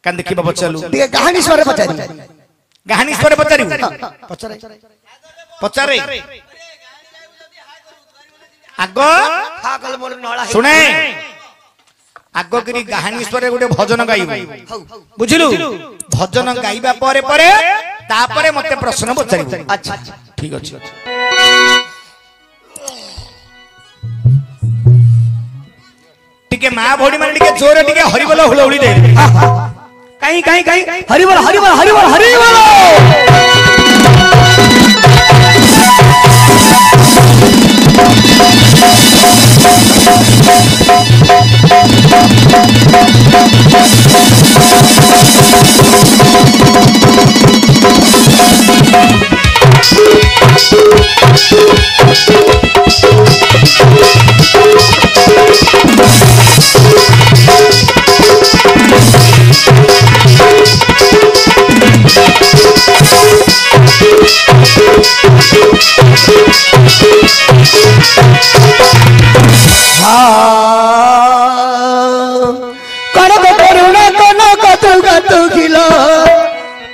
कान देखिबा पचालु टिके कहानी स्वर पचारि कहानी स्वर पचारि पचारे आगो हा कल मोर नळा सुने आगो करी कहानी स्वर गोटे भजन गाइबो बुझिलु भजन गाइबा परे परे तापरे मते प्रश्न पचारिबो अच्छा ठीक अछि टिके मां भोडी माने टिके जोर टिके हरिबोल हुलहुली दे काई काई काई हरिबोल हरिबोल हरिबोल हरिबोल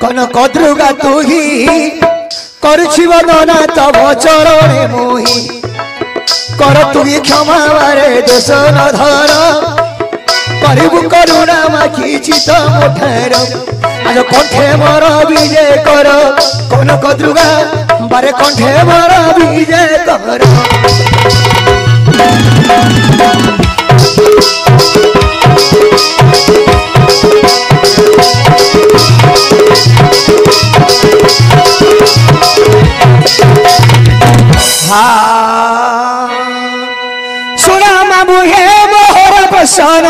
कनक दुर्गा तू ही करछि वंदना तब चरणे मोहि कर तू क्षमा बारे दोष न धर करबु करुणा माखी चित मोठर आज कंठे मोर विजय कर कनक दुर्गा बारे कंठे मोर विजय कर सुना मामू हे मोहर पसन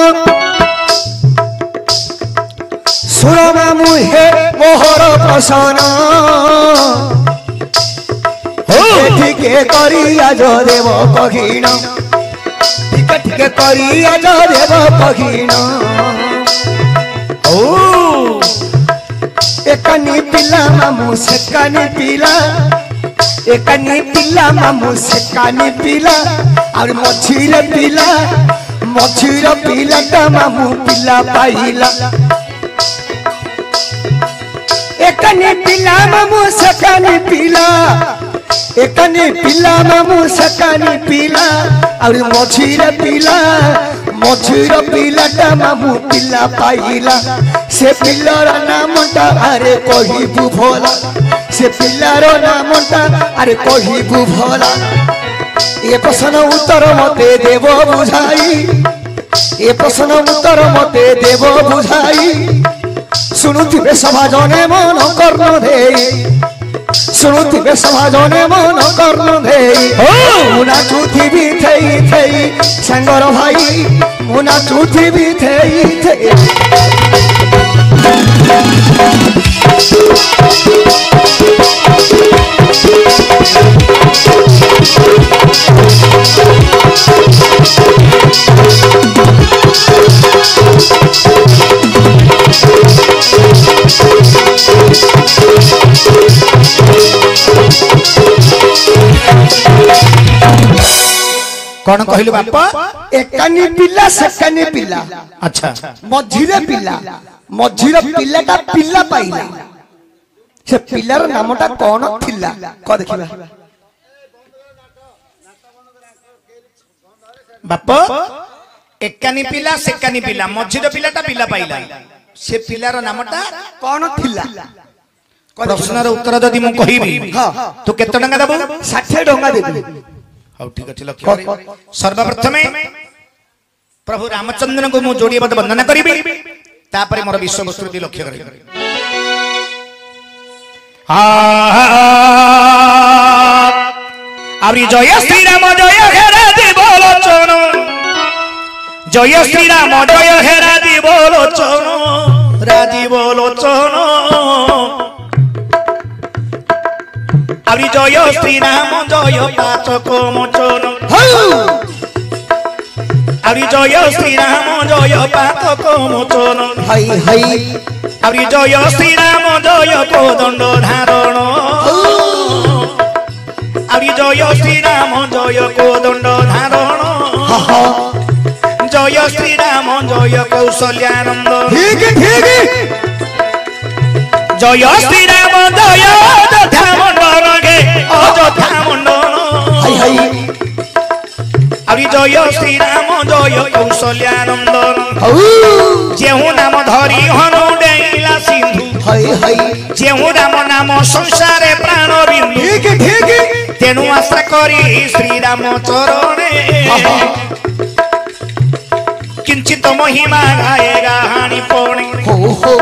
सुना मामू हे मोहर पसन ठीक करी आज देव कहीण ठीक करी आज देव कहीण ओ एकनी पिला मामू सेकानी पिला एकनी पिला मामू सेकानी पिला और मछीर पिला ता मामू पिला पाइला एकनी पिला मामू सेकानी पिला एकनी पिला मामू सेकानी पिला और मछीर पिला ता मामू पिला पाइला से पिलार नामटा अरे कहिबु भोला से पिलार नामटा अरे कहिबु भोला ये प्रश्न उत्तर मते देव बुझाई ये प्रश्न उत्तर मते देव बुझाई सुनुथिबे समाजने मन कर्ण देई सुनुथिबे समाजने मन कर्ण देई मुना चुथिबी थई थई संगर भाई मुना चुथिबी थई थई कौन कहलु बापा एकानी पिला सेकानी पिला अच्छा मझिरे पिलाटा पिला पाइला से पिलार नामटा कौन थिला क देखिबा बापा एकानी पिला सेकानी पिला मझिरे पिलाटा पिला पाइला से पिलार नामटा कौन थिला प्रश्नर उत्तर जदि मु कहिबी तो केते टंका देबो 60 टंका देबी हाउ ठीक अछि लक्ष्य सर्वप्रथमे प्रभु रामचंद्र को मु जोड़ी बद वंदना करिबी तापरे मोर विश्व वस्तु लक्ष्य करिबी आरी जय श्री राम जय हे राधे बोलो चोनो जय श्री राम जय हे राधे बोलो चोनो राधे बोलो चोनो आरी जय श्री राम जय पाचक मोचन आरी जय श्री राम जय पाचक मोचन हई हई आरी जय श्री राम जय कोदंड धारण आरी जय श्री राम जय कोदंड धारण जय জয় শ্রীরাম জয় কৌশল্যানন্দ ঠিক ঠিক জয় শ্রীরাম জয় অযোধ্যা মন্ডল গে অযোধ্যা মন্ডল হাই হাই আরি জয় শ্রীরাম জয় কৌশল্যানন্দ হাউ যেহু নাম ধরি হনু ডেইলা সিন্ধু হাই হাই যেহু রাম নাম সংসারে প্রাণ বিন্দু ঠিক ঠিক তেণু আশা করি শ্রীরাম চরণে কিঞ্চিত মহিমা গায়ে গাহানি পণে হো হো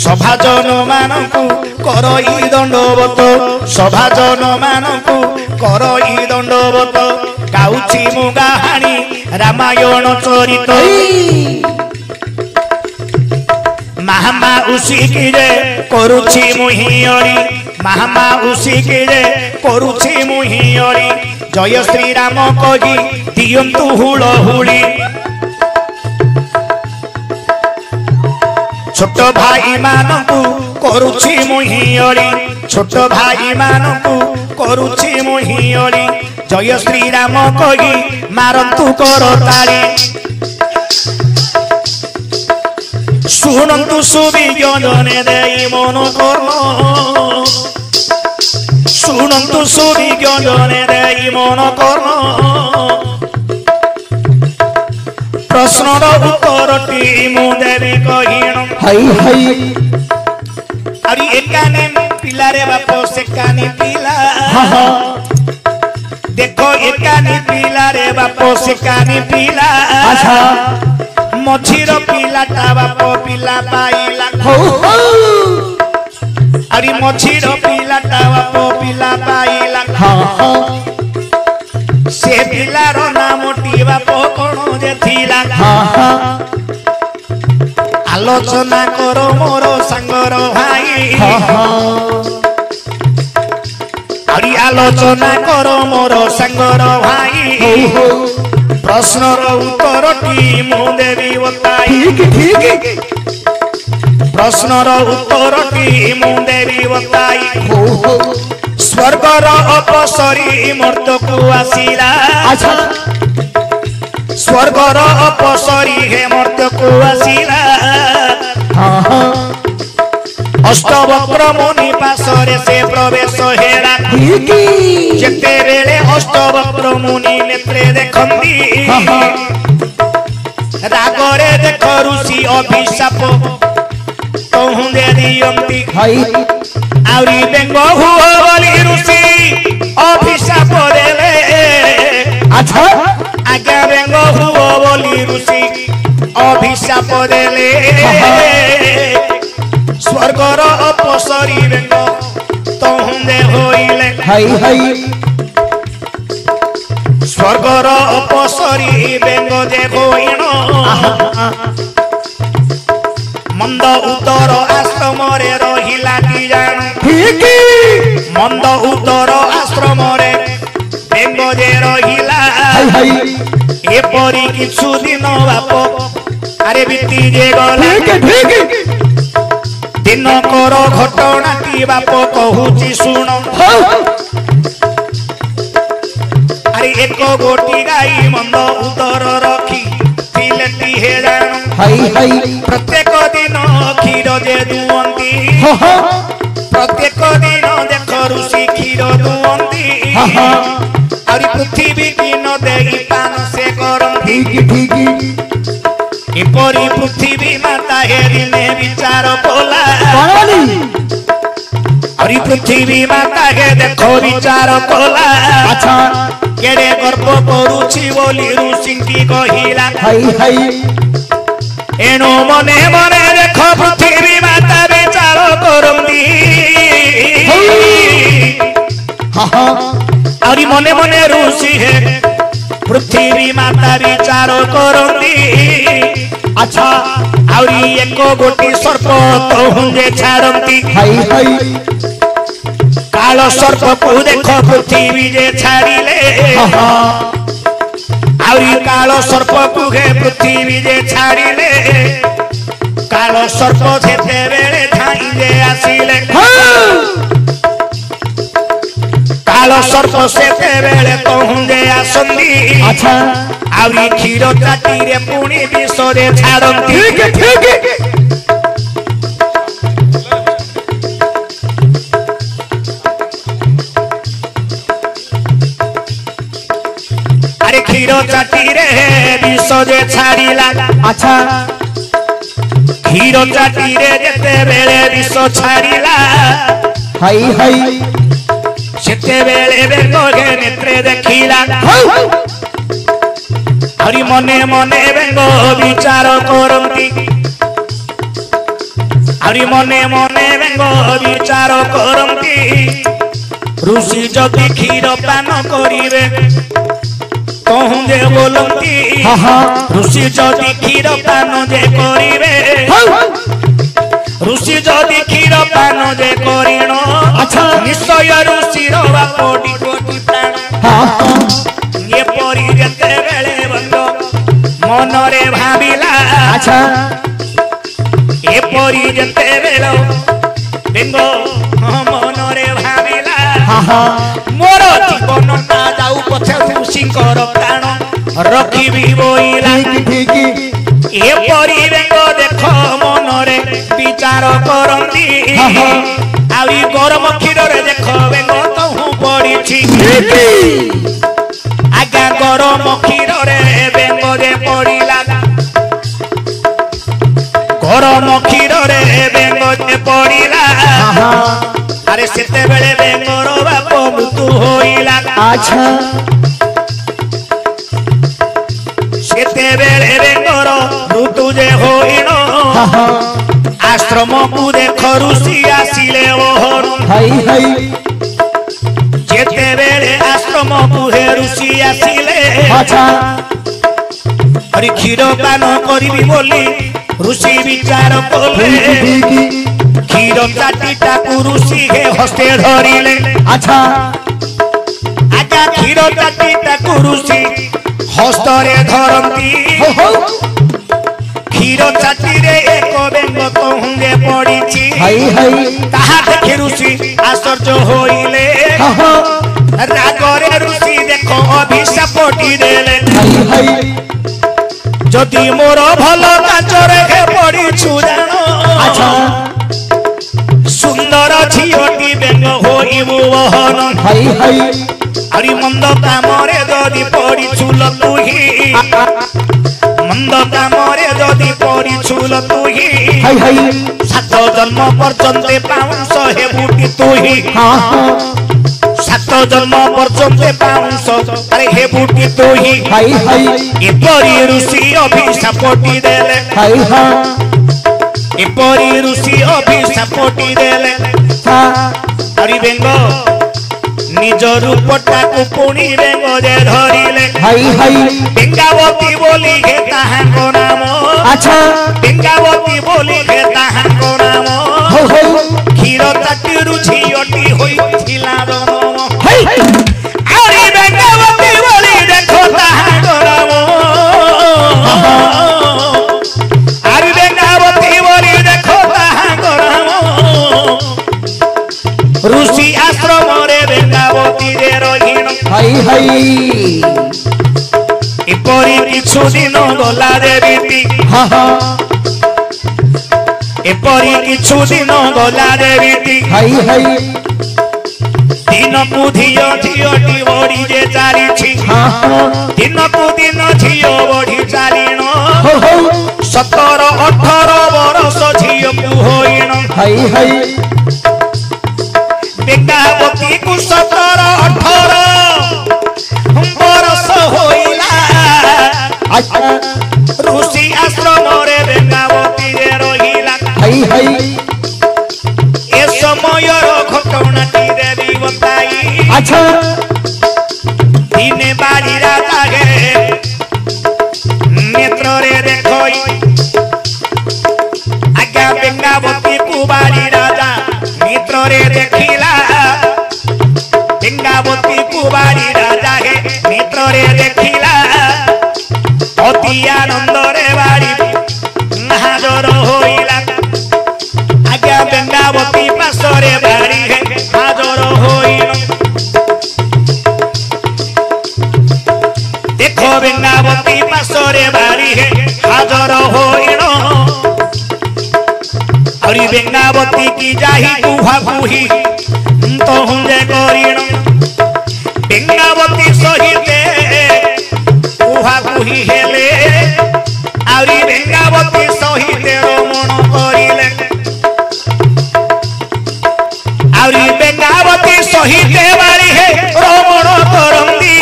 সভাজন মানকু করই দণ্ডবত সভাজন মানকু করই দণ্ডবত গাউছি মু গাহানি রামায়ণ চরিত মাহামা উশিকি রে করুছি মুহিয়রি মাহামা উশিকি রে করুছি মুহিয়রি জয় শ্রীরাম কহি দিয়ন্তু হুড়হুড়ি ছোট ভাই মানকু করুছি মুহিয়রি ছোট ভাই মানকু করুছি মুহিয়রি জয় শ্রীরাম কহি মারন্তু করতালি শুনন্তু সুবিজ্ঞজনে দেই মন কর্ম শুনন্তু সুবিজ্ঞজনে দেই মন কর্ম প্রশ্নর উত্তরটি মু দেবি কহিণ হাই হাই আরে একানে পিলারে বাপ সেকানে পিলা দেখো একানে পিলারে বাপ সেকানে পিলা আচ্ছা মঝির পিলাটা বাপ পিলা পাইলা হো হো আরে মঝির পিলাটা বাপ পিলা পাইলা হা হা সে পিলার নামটি বাপ কোন যে থিলা হা হা আলোচনা করো মোর সাঙ্গর ভাই হা হা আরে আলোচনা করো মোর সাঙ্গর ভাই হো হো প্রশ্নর উত্তরটি মু দেবি বতাই ঠিক ঠিক প্রশ্নর উত্তরটি মু দেবি বতাই হো হো স্বর্গর অপসরি মর্তকু আসিলা আচ্ছা স্বর্গর অপসরি হে মর্তকু আসিলা হা হা অষ্টবক্র মুনি পাশরে সে প্রবেশ হেরা ঠিক যেতেবেলে অষ্টবক্র মুনি নেত্রে দেখন্তি হা হা রাগরে দেখ ঋষি অভিଶାପ তহুঁদে দিয়ନ୍ତି হাই আউরি বেঙ্গ হুଅ ବୋଲି ଋଷି অভিଶାପ দেলে আচ্ছা আজ্ঞା ବେଙ୍ଗ ହୁଅ ବୋଲି ଋଷି অভিଶାପ দেলে স্বর্গর অপসরি বেঙ্গ তহুঁদে হইলে হাই হাই স্বর্গর অপসরি বেঙ্গ যে হইণ মন্দ উত্তর আশ্রমরে রহিলা কি জাণ ঠিক মন্দ উত্তর আশ্রমরে বেঙ্গ যে রহিলা হাই হাই এপরি কিছু দিন বাপ আরে বিতি যে গলা ঠিক ঠিক দিনকর ঘটনাটি বাপ কহুছি শুণ হো আরে এক গোটি গাই মন্দ উত্তর রখি তিলেটি হে জাণ হাই হাই প্রত্যেক দিন ক্ষীর যে দুয়ন্তি হো হো প্রত্যেক দিন দেখ ঋষি ক্ষীর দুয়ন্তি হা হা আরে পৃথিবী কিন দেই পান সে করন্তি ঠিক ঠিক এপরি পৃথিবী মাতা হে দিনে বিচার কলা বাঙালি আরে পৃথিবী মাতা হে দেখো বিচার কলা আচ্ছা কেড়ে গর্ব করুছি বলি ঋষিঙ্কি কহিলা হাই হাই এণু মনে মনে দেখ পৃথিবী মাতা বিচার করন্তি হা হা আরে মনে মনে ঋষি হে পৃথিবী মাতা বিচার করন্তি আচ্ছা আউরি এক গোটি সর্প তহুঁদে ছাড়ন্তি হাই হাই কাল সর্পকু দেখ পৃথিবী যে ছাড়িলে হা হা আউরি কাল সর্পকু হে পৃথিবী যে ছাড়িলে কাল সর্প যেতেবেলে ধাই যে আসিলে কাল काल सर्प सेतेबेले कहूंजे आसंदी अच्छा आउरी क्षीर चाटी रे पुणी विष रे छाड़ंती ठीक है अरे क्षीर चाटी रे विष रे छाड़ीला अच्छा क्षीर चाटी रे जेतेबेले विष छाड़ीला हाय हाय सेतेबेले बेंगे नेत्रे देखिला हरि मने मने बेंग विचार करंती हरि मने मने बेंग विचार करंती ऋषि जदि क्षीर पान करिवे कहूंगे बोलंती ऋषि जदि क्षीर पान जे करिवे ऋषि जदि क्षीर पान जे करिण अच्छा निश्चय ऋषि रवा कोटि कोटि प्राण ये परी जेते बेले बंद मनरे भाबिला अच्छा ये परी जेते बेलो बेंगो मनरे भाबिला मोर जीवन ना जाऊ पछे ऋषिकर प्राण रखिबी बोइला ठीक ये परी बेंगो देख मनरे विचार करंती आउरी गरम क्षीर रे देख बेंगो तहु पड़ीछि आज्ञा गरम क्षीर रे बेंगो जे पड़ीला गरम क्षीर रे बेंगो जे पड़ीला अरे सेते बेले बेंगोर बाप मृत्यु होइला अच्छा सेते बेले बेंगोर मृत्यु जे होइनो आश्रम को देख ऋषि आसिले ओहर हाय हाय जेते बेले आश्रम को ऋषि आसिले अच्छा हरि क्षीर पान करिबी बोली ऋषि विचार कले क्षीर चाटीटा को ऋषि हे हस्ते धरिले अच्छा आज्ञा क्षीर चाटीटा को ऋषि हस्तरे धरंती क्षीर चाटी रे एक बेंग कहूंगे पड़ीछि हाय हाय ताहा देखि ऋषि आश्चर्य होइले रागरे ऋषि देखो अभिशापटी देले हाय हाय जदि मोर भल काचरे हे पड़ीछु जानो अच्छा सुंदर झियोटी बेंग होइबु वहन हाय हाय हरि मंद कामरे जदि पड़ीछु लतुही मंद कामरे जदि पड़ीछु लतुही हाय हाय 7 जन्म पर्यंत पाउंस हे बुटी तुही 7 जन्म पर्यंत पाउंस अरे हे बुटी तुही हाय हाय एपरी ऋषि अभिशापटी देले हाय हाय एपरी ऋषि अभिशापटी देले हरि बेंग निज रूपटा को पुणी बेंग जे धरिले हाय हाय बेंगावती बोली हे ताहाको नाम अच्छा बेंगावती बोली हे ताहाको नाम हो हो क्षीर चाटी रुझियोटी होइथिला जनम हाय आरी बेंगावती बोली देखो ताहाको नाम आरी बेंगावती बोली देखो ताहाको नाम ऋषि आश्रम रे बेंगावती रे रहिण हाय हाय एपरी किछु दिन गला देबीती एपरी किछु दिन गला देबीती हाय हाय दिन को धियो झियोटी बड़ी जे चारिछि दिन को दिन झियो बड़ी चारिण हो हो 17-18 वर्ष झियो को होइण हाय हाय बेंगावती को 17-18 वर्ष होइला अच्छा ऋषि आश्रम रे बेंगावती रे रहिला हाय हाय ए समयर घटनाटी देवी बताई अच्छा दिने बाड़ी राजा गे नेत्र रे देखई आज्ञा बेंगावती को बाड़ी राजा नेत्र रे देखिला बेंगावती को बाड़ी राजा गे नेत्र रे देखिला अति आनंद रे बाड़ी हाजर होइला आज्ञा बेंगावती पासरे बाड़ी हे हाजर होइल आउरी बेंगावती की जाही कुहा कुही तो हुंजे करिण बेंगावती सहिते कुहा कुही हेले आउरी बेंगावती सहिते रमण करिले आउरी बेंगावती सहिते बारी हे रमण करंदी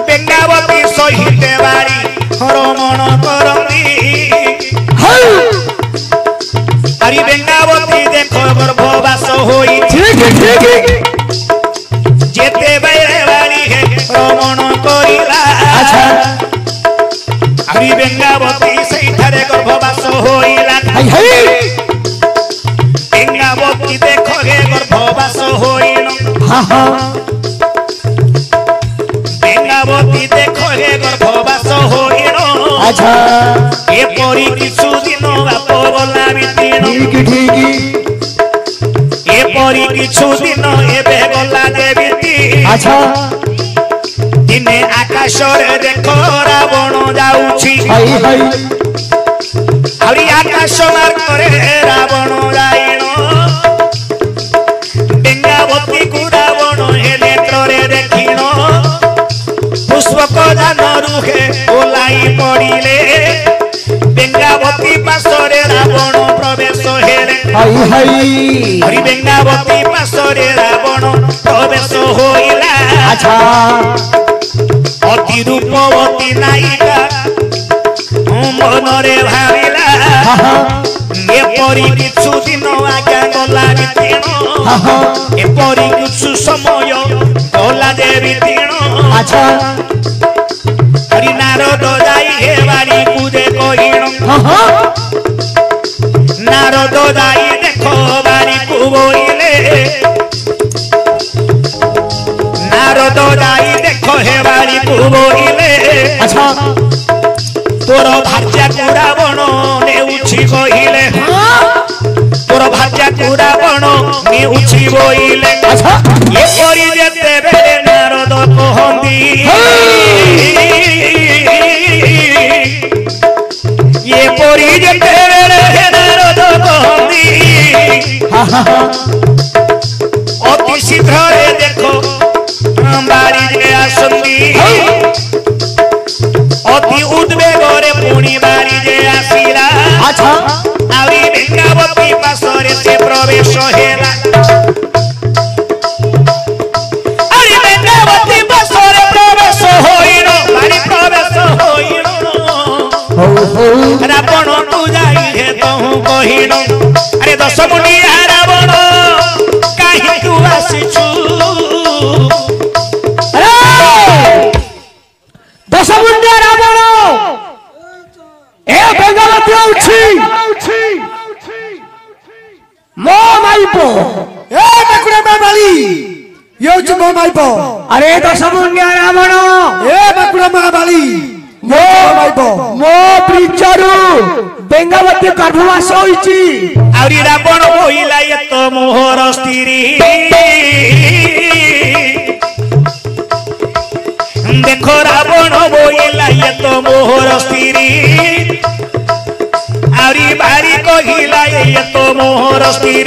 बेंगावती सहिते बारी रमण करंदी आरी बेंगावती देखो गर्भवास होई जेते बेरे बारी हे रमण करिला अच्छा आरी बेंगावती सहितारे गर्भवास होइला बेंगावती देखो हे गर्भवास होइनो हाँ हाँ बेंगावती देखो हे गर्भवास होइनो अच्छा ए परी किछु दिन बाप गला बितिनो ठीक ठीक ए परी किछु दिन एबे गला देबिती अच्छा दिने आकाश रे देखो रावण जाउछि हाय हाय आउरी आकाश मार्ग रे रावण जाइनो बेंगावती को रावण हे नेत्र रे देखिनो पुष्पक जान रुहे ओलाई पड़िले बेंगावती पासरे रावण प्रवेश हेले हाय हाय हरि बेंगावती पासरे रावण प्रवेश होइला अच्छा अति रूपवती नायिका मनरे भाविला हाँ हाँ एपरी किछु दिन आज्ञा गला बितिण हाँ हाँ एपरी किछु समय गला जे बितिण अच्छा हरि नारद जाई हे बारी पूजे कहिण हाँ हाँ नारद जाई देखो बारी कुबोइले नारद जाई देखो हे बारी कुबोइले अच्छा तोर भार्या को रावण नेउछि कहिले तोर भार्या को रावण नेउछि बोइले अच्छा ये परी जेते बेले नारद कहंदी ये परी जेते बेले नारद कहंदी हाँ हाँ हाँ अति शीघ्र रे देखो बारी जे आसंदी अति उद्वेग रे पुणी बारी जे आसीला अच्छा आउरी बेंगावती पासरे से प्रवेश हेला आउरी बेंगावती पासरे प्रवेश होइनो बारी प्रवेश होइनो हो हो रावण तू जाई हे तहु कहिनो अरे दश मुनिया रावण काहे तू आसीछु दशमुंडिया रावण ए बेंगावती उठी मो माइपो ए बकुड़ा मामाली यो च मो माइपो अरे दशमुंडिया रावण ए बकुड़ा मामाली मो माइपो मो प्रिचरु बेंगावती गर्भवास होइची आउरी रावण बोइला ये तो मोहर स्त्री देखो रावण बोइला ये तो मोहर स्त्री आउरी बारी कहिला ये तो मोहर स्त्री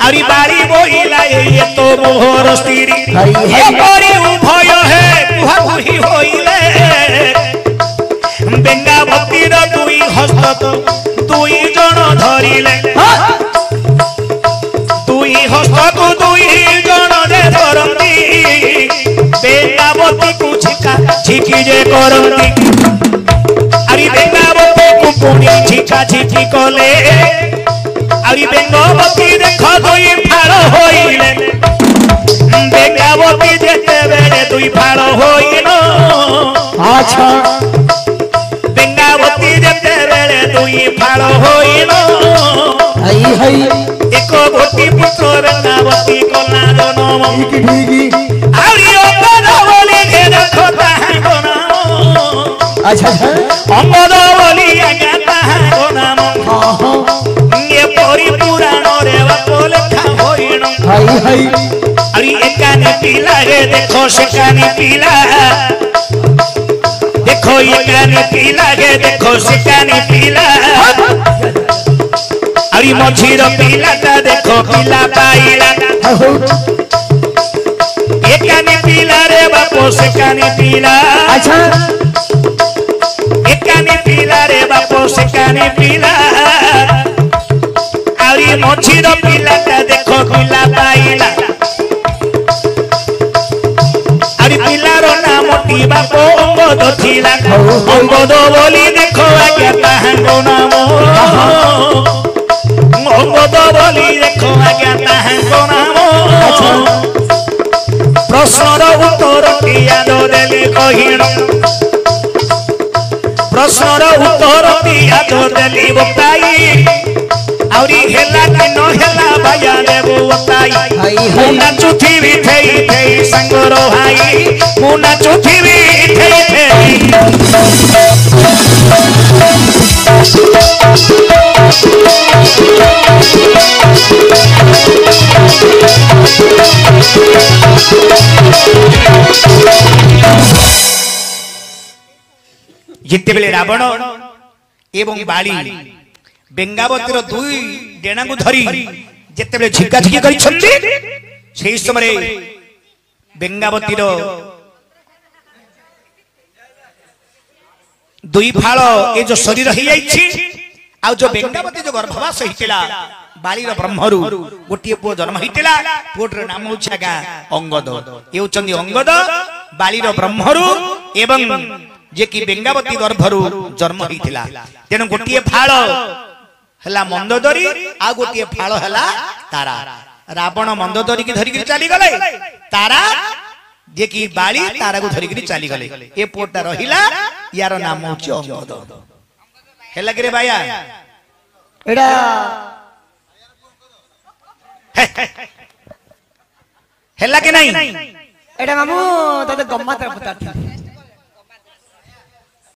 आउरी बारी बोइला ये तो मोहर स्त्री हे परी उभय हे कुहा कुही होइले बेंगावती रो दुई हस्त दुई जण धरिले दुई हस्त को दुई जण जे धरंती बेंगावती को छिका छिकी जे करंती आरी बेंगावती को पुणी छिका छिकी कले आरी बेंगावती देखो दुई फाड़ होइले बेंगावती जेते बेले दुई फाड़ होइनो अच्छा बेंगावती जेते बेले दुई फाड़ होइनो हाय हाय एक गोटी पुत्र बेंगावती कला जनम ठीक ठीक आउरी अंगद बोली हे देखो ताहा नाम अच्छा अंगद बोली आज्ञा ताहा नाम हाँ हाँ ये परी पुराण रे बाप लेखा होइनो हाय हाय अरे एकानी पीला रे देखो सेकानी पीला देखो ये कानी पीला गे देखो से कानी पीला अरे मझीर पीला ता देखो पीला पाइला ये कानी पीला रे बापो से कानी पीला अच्छा ये कानी पीला रे बापो से कानी पीला अरे मझीर पीला ता देखो पीला पाइला अरे पिलारो नाम टी बापो अंगद थिला अंगद बोली देखो आज्ञा ताहांगो नाम अंगद बोली देखो आज्ञा ताहांगो नाम प्रश्नर उत्तर किया देली कहिण प्रश्नर उत्तर किया देली बताई आउरी हेला कि न हेला भैया देबो बताई मुना चुथीबी थई थई संगरो भाई मुना चुथीबी थई थई जिते बेले रावण एवं बाली बेंगावतीर दुई डेणा को धरी जिते बेले झिकाझिकी करिसंती सेही समय बेंगावतीर दुई फाळ ए जो शरीर ही जाईछि आ जो बेंगावती जो गर्भवास हितिला बाली रो ब्रह्मरु गोटिए पुओ जन्म हितिला पुओर नाम होछागा अंगद ए होचंदी अंगद बाली रो ब्रह्मरु एवं जे कि बेंगावती गर्भरु जन्म हितिला तेनु गोटिए फाळ हला मंदोदरी आ गोटिए फाळ हला तारा रावण मंदोदरी की धरि के चली गले तारा जे कि बाली तारा को धरि के चली गले ए पोटा रहिला यार नाम होछ अंगद हेला के रे भाया एडा हेला के नहीं एडा मामू तते गम्मत पता